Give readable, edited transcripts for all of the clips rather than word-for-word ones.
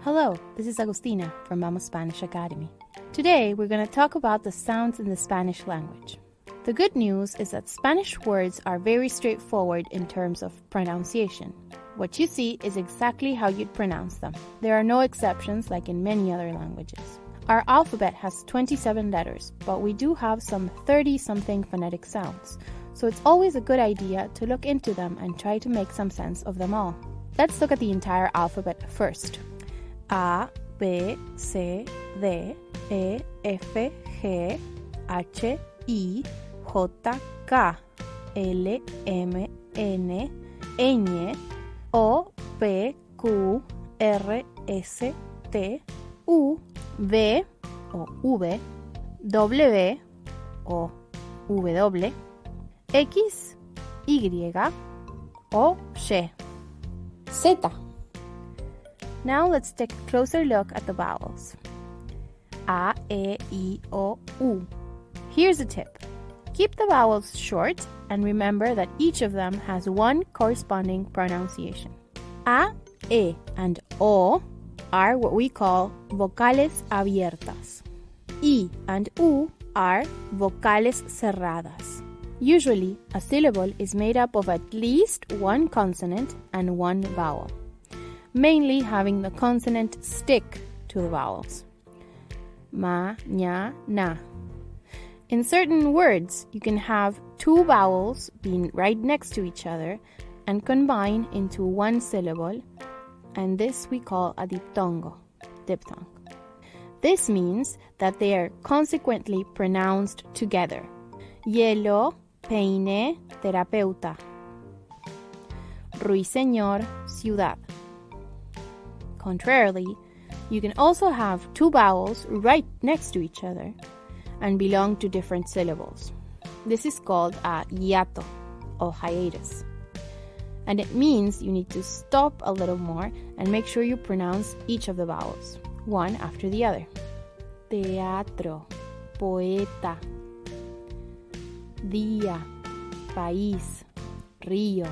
Hello, this is Agustina from Mama Spanish Academy. Today we're going to talk about the sounds in the Spanish language. The good news is that Spanish words are very straightforward in terms of pronunciation. What you see is exactly how you'd pronounce them. There are no exceptions like in many other languages. Our alphabet has 27 letters, but we do have some 30-something phonetic sounds, so it's always a good idea to look into them and try to make some sense of them all. Let's look at the entire alphabet first. A, B, C, D, E, F, G, H, I, J, K, L, M, N, ñ, O, P, Q, R, S, T, U, V o V, W o W, X, Y o Y, Z. Now let's take a closer look at the vowels. A, E, I, O, U. Here's a tip. Keep the vowels short and remember that each of them has one corresponding pronunciation. A, E, and O are what we call vocales abiertas. I and U are vocales cerradas. Usually, a syllable is made up of at least one consonant and one vowel, mainly having the consonant stick to the vowels. Ma, ña, na. In certain words, you can have two vowels being right next to each other and combine into one syllable, and this we call a diphthong. This means that they are consequently pronounced together. Hielo, peine, terapeuta. Ruiseñor, ciudad. Contrarily, you can also have two vowels right next to each other and belong to different syllables. This is called a hiato, or hiatus. And it means you need to stop a little more and make sure you pronounce each of the vowels, one after the other. Teatro, poeta. Día, país, río.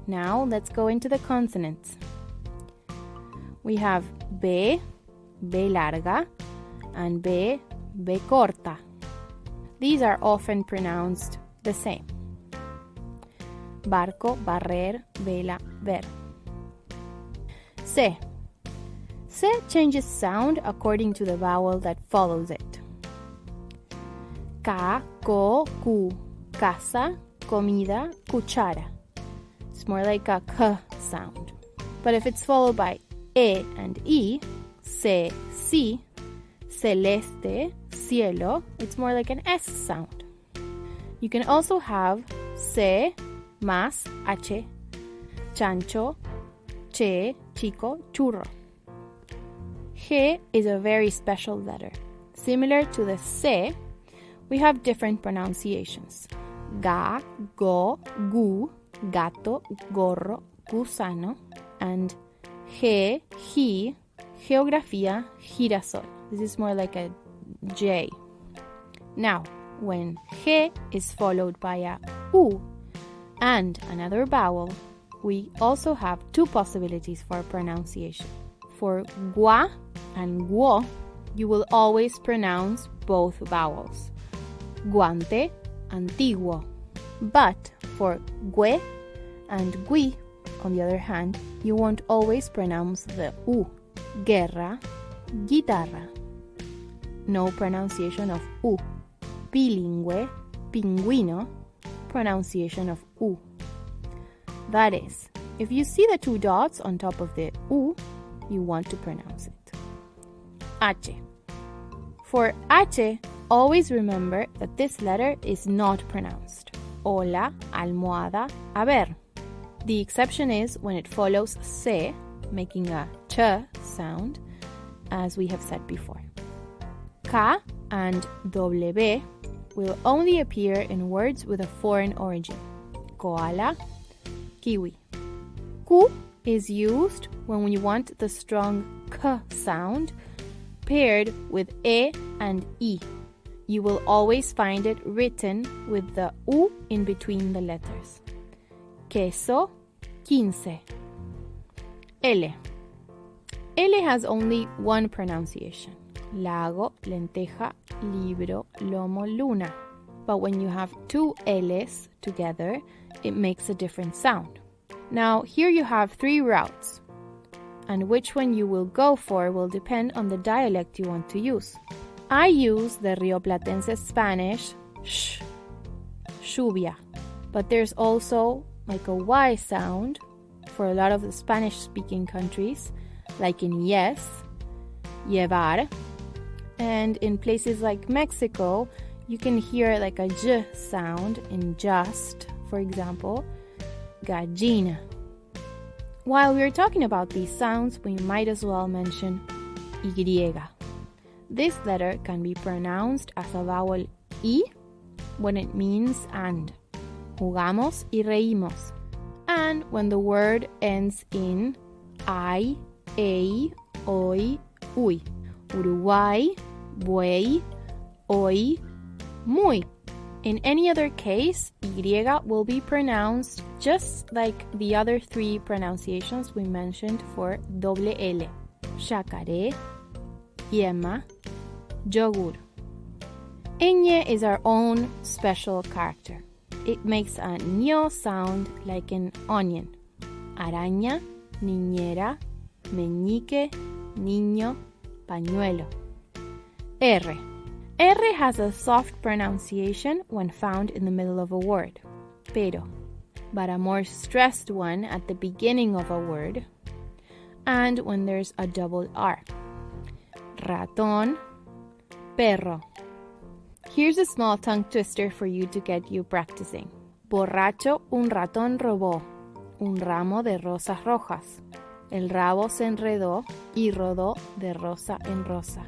Now let's go into the consonants. We have B, B larga, and B, B corta. These are often pronounced the same. Barco, barrer, vela, ver. C. C changes sound according to the vowel that follows it. Ca, co, cu. Casa, comida, cuchara. It's more like a k sound. But if it's followed by E and I, se, si, celeste, cielo, it's more like an S sound. You can also have se, más, h, chancho, che, chico, churro. G is a very special letter. Similar to the se, we have different pronunciations. Ga, go, gu, gato, gorro, gusano, and G, he, geografía, girasol. This is more like a J. Now, when G is followed by a U and another vowel, we also have two possibilities for pronunciation. For gua and guo, you will always pronounce both vowels. Guante, antiguo. But for gue and gui, on the other hand, you won't always pronounce the U. Guerra, guitarra. No pronunciation of U. Bilingue, pingüino, pronunciation of U. That is, if you see the two dots on top of the U, you want to pronounce it. H. For H, always remember that this letter is not pronounced. Hola, almohada, a ver. The exception is when it follows se, making a ch sound, as we have said before. K and W will only appear in words with a foreign origin. Koala, kiwi. Q is used when we want the strong k sound paired with e and I. You will always find it written with the U in between the letters. Queso, 15. L. L has only one pronunciation. Lago, lenteja, libro, lomo, luna. But when you have two L's together, it makes a different sound. Now, here you have 3 routes. And which one you will go for will depend on the dialect you want to use. I use the Rioplatense Spanish, sh, lluvia. But there's also like a Y sound for a lot of the Spanish-speaking countries, like in yes, llevar. And in places like Mexico, you can hear like a J sound in just, for example, gallina. While we're talking about these sounds, we might as well mention Y. This letter can be pronounced as a vowel I when it means and. Jugamos y reímos. And when the word ends in ay, ei, oi, uy. Uruguay, buey, hoy, muy. In any other case, Y will be pronounced just like the other 3 pronunciations we mentioned for doble L. Yacaré, yema, yogur. Ñ is our own special character. It makes a ño sound like an onion. Araña, niñera, meñique, niño, pañuelo. R. R has a soft pronunciation when found in the middle of a word, pero, but a more stressed one at the beginning of a word, and when there's a double R. Ratón, perro. Here's a small tongue twister for you to get you practicing. Borracho, un ratón robó un ramo de rosas rojas. El rabo se enredó y rodó de rosa en rosa.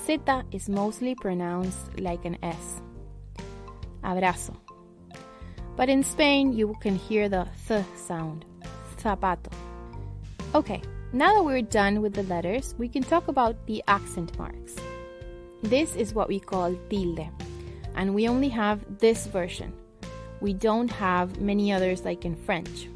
Z is mostly pronounced like an S. Abrazo. But in Spain, you can hear the th sound. Zapato. Okay, now that we're done with the letters, we can talk about the accent marks. This is what we call tilde, and we only have this version. We don't have many others like in French.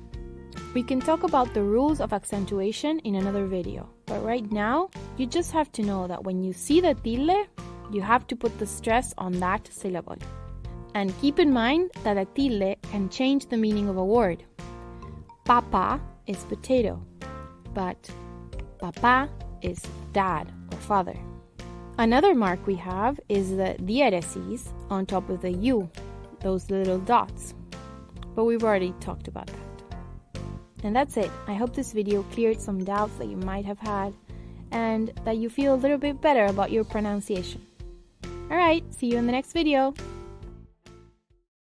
We can talk about the rules of accentuation in another video, but right now, you just have to know that when you see the tilde, you have to put the stress on that syllable. And keep in mind that a tilde can change the meaning of a word. Papa is potato, but papá is dad or father. Another mark we have is the diéresis on top of the U, those little dots. But we've already talked about that. And that's it. I hope this video cleared some doubts that you might have had and that you feel a little bit better about your pronunciation. Alright, see you in the next video.